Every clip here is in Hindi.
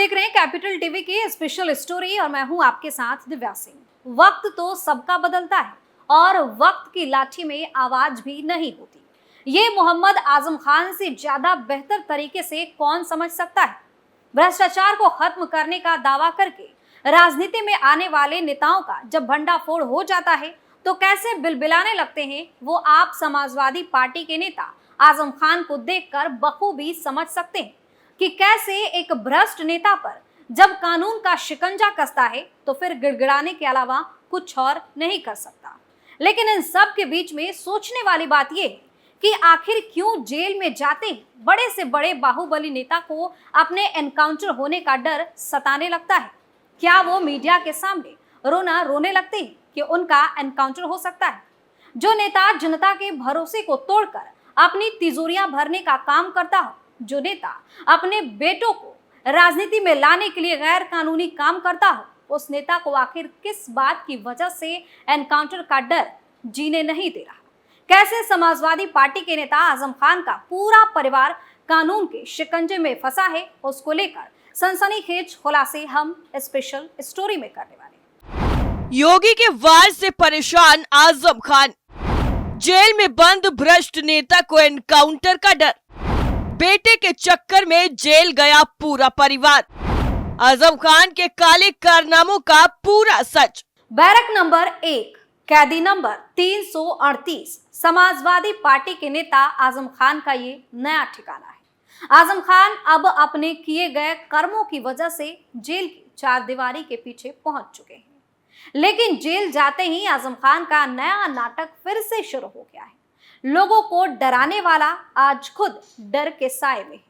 देख रहे हैं कैपिटल टीवी की स्पेशल स्टोरी और मैं हूं आपके साथ दिव्या सिंह। वक्त तो सबका बदलता है और वक्त की लाठी में आवाज भी नहीं होती। ये मोहम्मद आजम खान से ज्यादा बेहतर तरीके से कौन समझ सकता है। भ्रष्टाचार को खत्म करने का दावा करके राजनीति में आने वाले नेताओं का जब भंडाफोड़ हो जाता है तो कैसे बिलबिलाने लगते हैं, वो आप समाजवादी पार्टी के नेता आजम खान को देखकर बखूबी समझ सकते हैं कि कैसे एक भ्रष्ट नेता पर जब कानून का शिकंजा कसता है तो फिर गिड़गिड़ाने के अलावा कुछ और नहीं कर सकता। लेकिन इन सब के बीच में सोचने वाली बात यह है कि आखिर क्यों जेल में जाते ही बड़े से बड़े बाहुबली नेता को अपने एनकाउंटर होने का डर सताने लगता है। क्या वो मीडिया के सामने रोना रोने लगते हैं कि उनका एनकाउंटर हो सकता है। जो नेता जनता के भरोसे को तोड़कर अपनी तिजोरियां भरने का काम करता हो, जो नेता अपने बेटों को राजनीति में लाने के लिए गैर कानूनी काम करता हो, उस नेता को आखिर किस बात की वजह से एनकाउंटर का डर जीने नहीं दे रहा। कैसे समाजवादी पार्टी के नेता आजम खान का पूरा परिवार कानून के शिकंजे में फंसा है, उसको लेकर सनसनीखेज खुलासे हम स्पेशल स्टोरी में करने वाले हैं। योगी के वार से परेशान आजम खान, जेल में बंद भ्रष्ट नेता को एनकाउंटर का डर, बेटे के चक्कर में जेल गया पूरा परिवार, आजम खान के काले कारनामों का पूरा सच। बैरक नंबर 1, कैदी नंबर 338, समाजवादी पार्टी के नेता आजम खान का ये नया ठिकाना है। आजम खान अब अपने किए गए कर्मों की वजह से जेल की चारदीवारी के पीछे पहुंच चुके हैं। लेकिन जेल जाते ही आजम खान का नया नाटक फिर से शुरू हो गया है। लोगों को डराने वाला आज खुद डर के साए में है,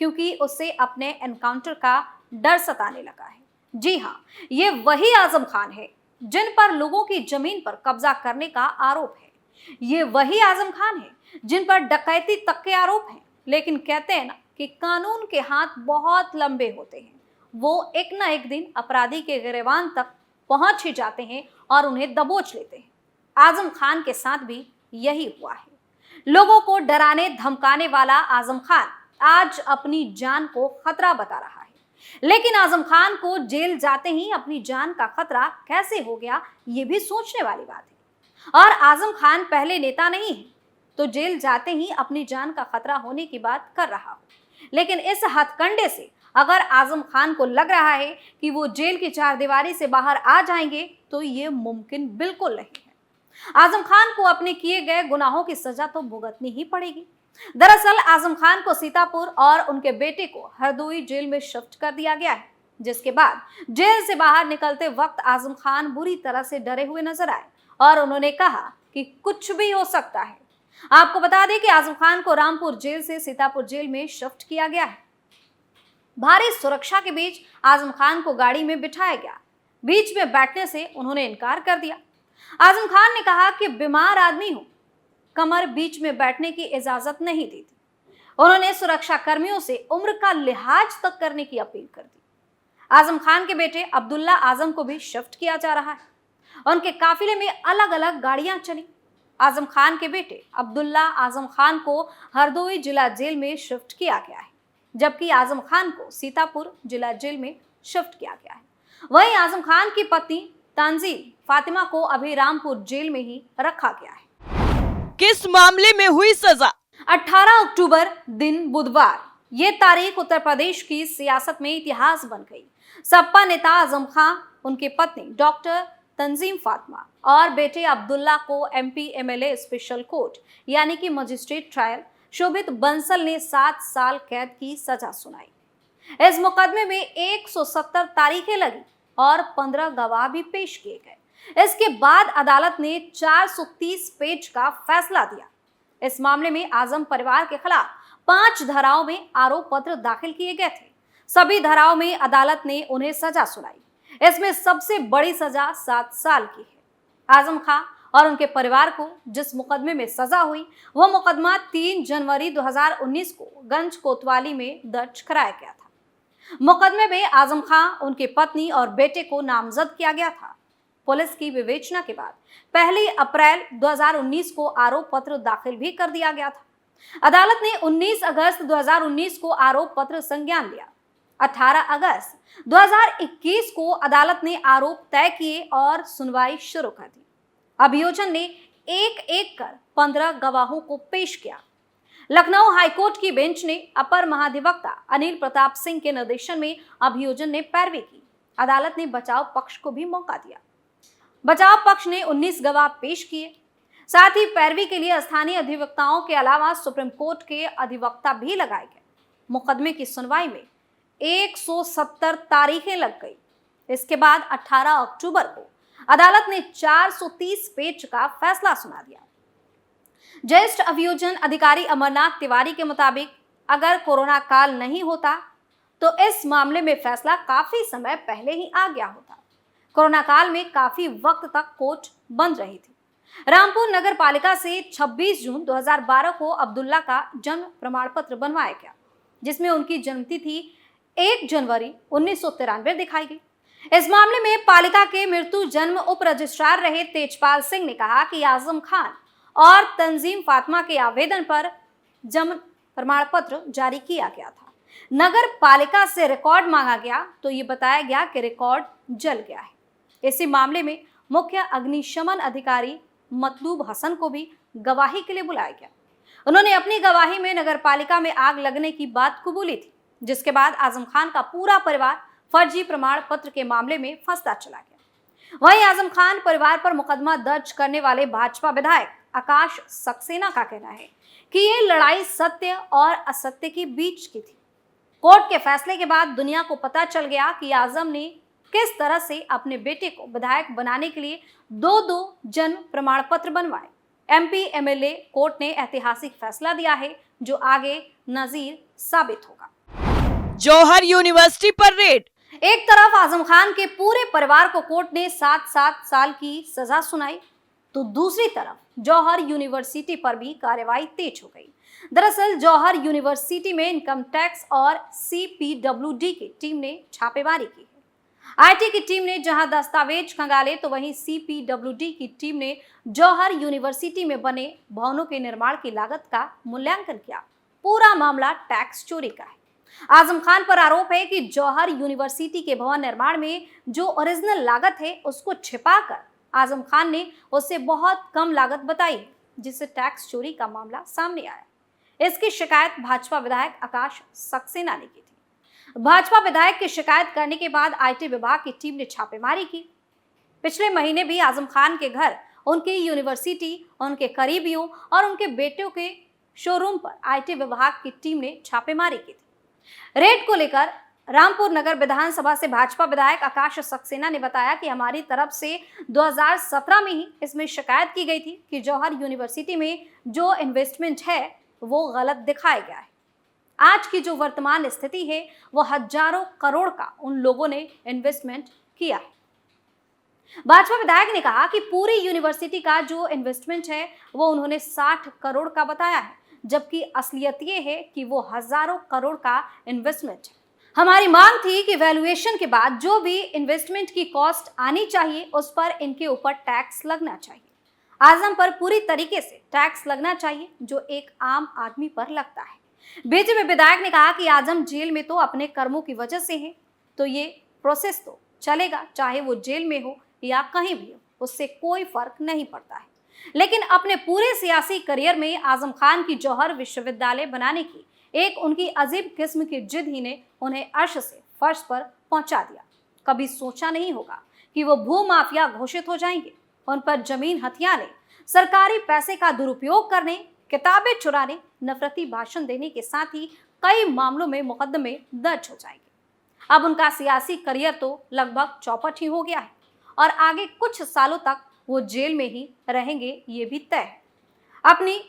क्योंकि उसे अपने एनकाउंटर का डर सताने लगा है। जी हाँ, ये वही आजम खान है जिन पर लोगों की जमीन पर कब्जा करने का आरोप है। ये वही आजम खान है जिन पर डकैती तक के आरोप हैं। लेकिन कहते हैं ना कि कानून के हाथ बहुत लंबे होते हैं, वो एक ना एक दिन अपराधी के गिरेबान तक पहुंच ही जाते हैं और उन्हें दबोच लेते हैं। आजम खान के साथ भी यही हुआ है। लोगों को डराने धमकाने वाला आजम खान आज अपनी जान को खतरा बता रहा है। लेकिन आजम खान को जेल जाते ही अपनी जान का खतरा कैसे हो गया, ये भी सोचने वाली बात है। और आजम खान पहले नेता नहीं है तो जेल जाते ही अपनी जान का खतरा होने की बात कर रहा हो। लेकिन इस हथकंडे से अगर आजम खान को लग रहा है कि वो जेल की चारदीवारी से बाहर आ जाएंगे तो ये मुमकिन बिल्कुल नहीं है। आजम खान को अपने किए गए गुनाहों की सजा तो भुगतनी ही पड़ेगी। दरअसल आजम खान को सीतापुर और उनके बेटे को हरदोई जेल में शिफ्ट कर दिया गया है, जिसके बाद जेल से बाहर निकलते वक्त आजम खान बुरी तरह से डरे हुए नजर आए और उन्होंने कहा कि कुछ भी हो सकता है। आपको बता दें कि आजम खान को रामपुर जेल से सीतापुर जेल में शिफ्ट किया गया है। भारी सुरक्षा के बीच आजम खान को गाड़ी में बिठाया गया। बीच में बैठने से उन्होंने इनकार कर दिया। आजम खान ने कहा कि बीमार आदमी हूं, कमर बीच में बैठने की इजाजत नहीं दी थी। उन्होंने सुरक्षा कर्मियों से उम्र का लिहाज तक करने की अपील कर दी। आजम खान के बेटे अब्दुल्ला आजम को भी शिफ्ट किया जा रहा है। उनके काफिले में अलग अलग गाड़ियां चली। आजम खान के बेटे अब्दुल्ला आजम खान को हरदोई जिला जेल में शिफ्ट किया गया है, जबकि आजम खान को सीतापुर जिला जेल में शिफ्ट किया गया है। वहीं आजम खान की पत्नी तंजीम फातिमा को अभी रामपुर जेल में ही रखा गया है। किस मामले में हुई सजा? 18 अक्टूबर दिन बुधवार। ये तारीख उत्तर प्रदेश की सियासत में इतिहास बन गई। सपा नेता आजम खान, उनकी पत्नी डॉक्टर तंजीम फातिमा और बेटे अब्दुल्ला को एमपी एमएलए स्पेशल कोर्ट यानी कि मजिस्ट्रेट ट्रायल शोभित बंसल ने 7 साल कैद की सजा सुनाई। इस मुकदमे में 170 तारीखें लगी और 15 गवाह भी पेश किए गए। इसके बाद अदालत ने 430 पेज का फैसला दिया। इस मामले में आजम परिवार के खिलाफ 5 धाराओं में आरोप पत्र दाखिल किए गए थे। सभी धाराओं में अदालत ने उन्हें सजा सुनाई। इसमें सबसे बड़ी सजा 7 साल की है। आजम खान और उनके परिवार को जिस मुकदमे में सजा हुई वह मुकदमा 3 जनवरी 2019 को गंज कोतवाली में दर्ज कराया गया था। मुकदमे में आजम खान, उनकी पत्नी और बेटे को नामजद किया गया था। पुलिस की विवेचना के बाद 1 अप्रैल 2019 को आरोप पत्र दाखिल भी कर दिया गया था। अदालत ने 19 अगस्त 2019 को आरोप पत्र संज्ञान लिया। 18 अगस्त 2021 को अदालत ने आरोप तय किए और सुनवाई शुरू कर दी। अभियोजन ने एक एक कर 15 गवाहों को पेश किया। लखनऊ हाईकोर्ट की बेंच ने अपर महाधिवक्ता अनिल प्रताप सिंह के निर्देशन में अभियोजन ने पैरवी की। अदालत ने बचाव पक्ष को भी मौका दिया। बचाव पक्ष ने 19 गवाह पेश किए। साथ ही पैरवी के लिए स्थानीय अधिवक्ताओं के अलावा सुप्रीम कोर्ट के अधिवक्ता भी लगाए गए। मुकदमे की सुनवाई में 170 तारीखें लग गई। इसके बाद 18 अक्टूबर को अदालत ने 430 पेज का फैसला सुना दिया। ज्येष्ठ अभियोजन अधिकारी अमरनाथ तिवारी के मुताबिक अगर कोरोना काल नहीं होता तो इस मामले में फैसला काफी समय पहले ही आ गया होता। कोरोना काल में काफी वक्त तक कोर्ट बंद रही थी। रामपुर नगर पालिका से 26 जून 2012 को अब्दुल्ला का जन्म प्रमाण पत्र बनवाया गया, जिसमें उनकी जन्मतिथि 1 जनवरी 1993 दिखाई गई। इस मामले में पालिका के मृत्यु जन्म उप रजिस्ट्रार रहे तेजपाल सिंह ने कहा कि आजम खान और तंजीम फातिमा के आवेदन पर जन्म प्रमाण पत्र जारी किया गया था। नगर पालिका से रिकॉर्ड मांगा गया तो ये बताया गया कि रिकॉर्ड जल गया है। इसी मामले में मुख्य अग्निशमन अधिकारी मतलूब हसन को भी गवाही के लिए बुलाया गया। उन्होंने अपनी गवाही में नगर पालिका में आग लगने की बात कबूली थी, जिसके बाद आजम खान का पूरा परिवार फर्जी प्रमाण पत्र के मामले में फंसता चला गया। वहीं आजम खान परिवार पर मुकदमा दर्ज करने वाले भाजपा विधायक आकाश सक्सेना का कहना है कि ये लड़ाई सत्य और असत्य के बीच की थी। कोर्ट के फैसले के बाद दुनिया को पता चल गया कि आजम ने किस तरह से अपने बेटे को विधायक बनाने के लिए दो जन्म प्रमाण पत्र बनवाए। एमपी एमएलए कोर्ट ने ऐतिहासिक फैसला दिया है जो आगे नजीर साबित होगा। जौहर यूनिवर्सिटी पर रेड। एक तरफ आजम खान के पूरे परिवार को कोर्ट ने 7 साल की सजा सुनाई तो दूसरी तरफ जौहर यूनिवर्सिटी पर भी कार्रवाई तेज हो गई। दरअसल जौहर यूनिवर्सिटी में इनकम टैक्स और CPWD की टीम ने छापेमारी की है। आईटी की टीम ने जहां दस्तावेज खंगाले तो वहीं CPWD की टीम ने जौहर यूनिवर्सिटी में बने भवनों के निर्माण की लागत का मूल्यांकन किया। पूरा मामला टैक्स चोरी का है। आजम खान पर आरोप है कि जौहर यूनिवर्सिटी के भवन निर्माण में जो ओरिजिनल लागत है उसको छिपाकर आजम खान ने उससे बहुत कम लागत बताई, जिससे टैक्स चोरी का मामला सामने आया। इसकी शिकायत भाजपा विधायक आकाश सक्सेना ने की थी। भाजपा विधायक की शिकायत करने के बाद आईटी विभाग की टीम ने छापेमारी की। पिछले महीने भी आजम खान के घर, उनकी यूनिवर्सिटी, उनके करीबियों और उनके बेटों के शोरूम पर आईटी विभाग की टीम ने छापेमारी की थी। रेड को लेकर रामपुर नगर विधानसभा से भाजपा विधायक आकाश सक्सेना ने बताया कि हमारी तरफ से 2017 में ही इसमें शिकायत की गई थी कि जौहर यूनिवर्सिटी में जो इन्वेस्टमेंट है वो गलत दिखाया गया है। आज की जो वर्तमान स्थिति है वो हजारों करोड़ का उन लोगों ने इन्वेस्टमेंट किया है। भाजपा विधायक ने कहा कि पूरी यूनिवर्सिटी का जो इन्वेस्टमेंट है वो उन्होंने 60 करोड़ का बताया है, जबकि असलियत ये है कि वो हजारों करोड़ का इन्वेस्टमेंट है। हमारी मांग थी कि वैल्यूएशन के बाद जो भी इन्वेस्टमेंट की कॉस्ट आनी चाहिए उस पर इनके ऊपर टैक्स लगना चाहिए। आजम पर पूरी तरीके से टैक्स लगना चाहिए जो एक आम आदमी पर लगता है। बीजेपी विधायक ने कहा कि आजम जेल में तो अपने कर्मों की वजह से है, तो ये प्रोसेस तो चलेगा, चाहे वो जेल में हो या कहीं भी हो, उससे कोई फर्क नहीं पड़ता है। लेकिन अपने पूरे सियासी करियर में आजम खान की जौहर विश्वविद्यालय बनाने की एक उनकी अजीब किस्म की जिद ही ने उन्हें अर्श से फर्श पर पहुंचा दिया। कभी सोचा नहीं होगा कि वो भूमाफिया घोषित हो जाएंगे। उन पर जमीन हथियाने, सरकारी पैसे का दुरुपयोग करने, किताबें चुराने, नफरती भाषण देने के साथ ही कई मामलों में मुकदमे दर्ज हो जाएंगे। अब उनका सियासी करियर तो लगभग चौपट ही हो गया है और आगे कुछ सालों तक वो जेल में ही रहेंगे, ये भी तय है। अपनी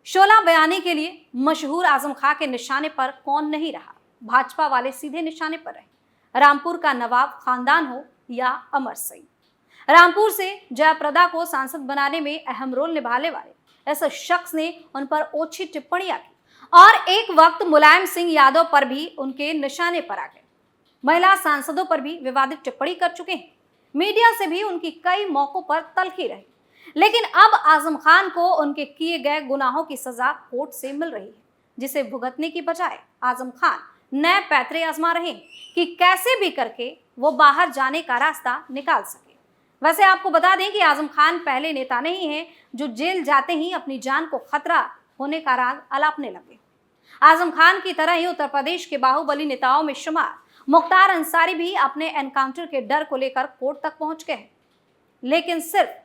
शोला बयानी के लिए मशहूर आजम खां के निशाने पर कौन नहीं रहा। भाजपा वाले सीधे निशाने पर रहे। रामपुर का नवाब खानदान हो या अमर सिंह, रामपुर से जयप्रदा को सांसद बनाने में अहम रोल निभाने वाले इस शख्स ने उन पर ओछी टिप्पणियां की और एक वक्त मुलायम सिंह यादव पर भी उनके निशाने पर आ गए। महिला सांसदों पर भी विवादित टिप्पणी कर चुके हैं। मीडिया से भी उनकी कई मौकों पर तलखी रही। लेकिन अब आजम खान को उनके किए गए गुनाहों की सजा कोर्ट से मिल रही है, जिसे भुगतने की बजाय आजम खान नए पैतरे आजमा रहे हैं कि कैसे भी करके वो बाहर जाने का रास्ता निकाल सके। वैसे आपको बता दें कि आजम खान पहले नेता नहीं है जो जेल जाते ही अपनी जान को खतरा होने का राग अलापने लगे। आजम खान की तरह ही उत्तर प्रदेश के बाहुबली नेताओं में शुमार मुख्तार अंसारी भी अपने एनकाउंटर के डर को लेकर कोर्ट तक पहुंच गए, लेकिन सिर्फ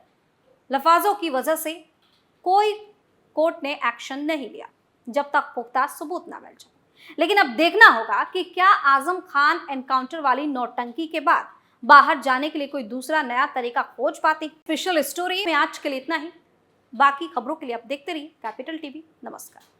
लफाजों की वजह से कोई कोर्ट ने एक्शन नहीं लिया जब तक पुख्ता सबूत ना मिल जाए। लेकिन अब देखना होगा कि क्या आजम खान एनकाउंटर वाली नौटंकी के बाद बाहर जाने के लिए कोई दूसरा नया तरीका खोज पाते। स्पेशल स्टोरी में आज के लिए इतना ही। बाकी खबरों के लिए आप देखते रहिए कैपिटल टीवी। नमस्कार।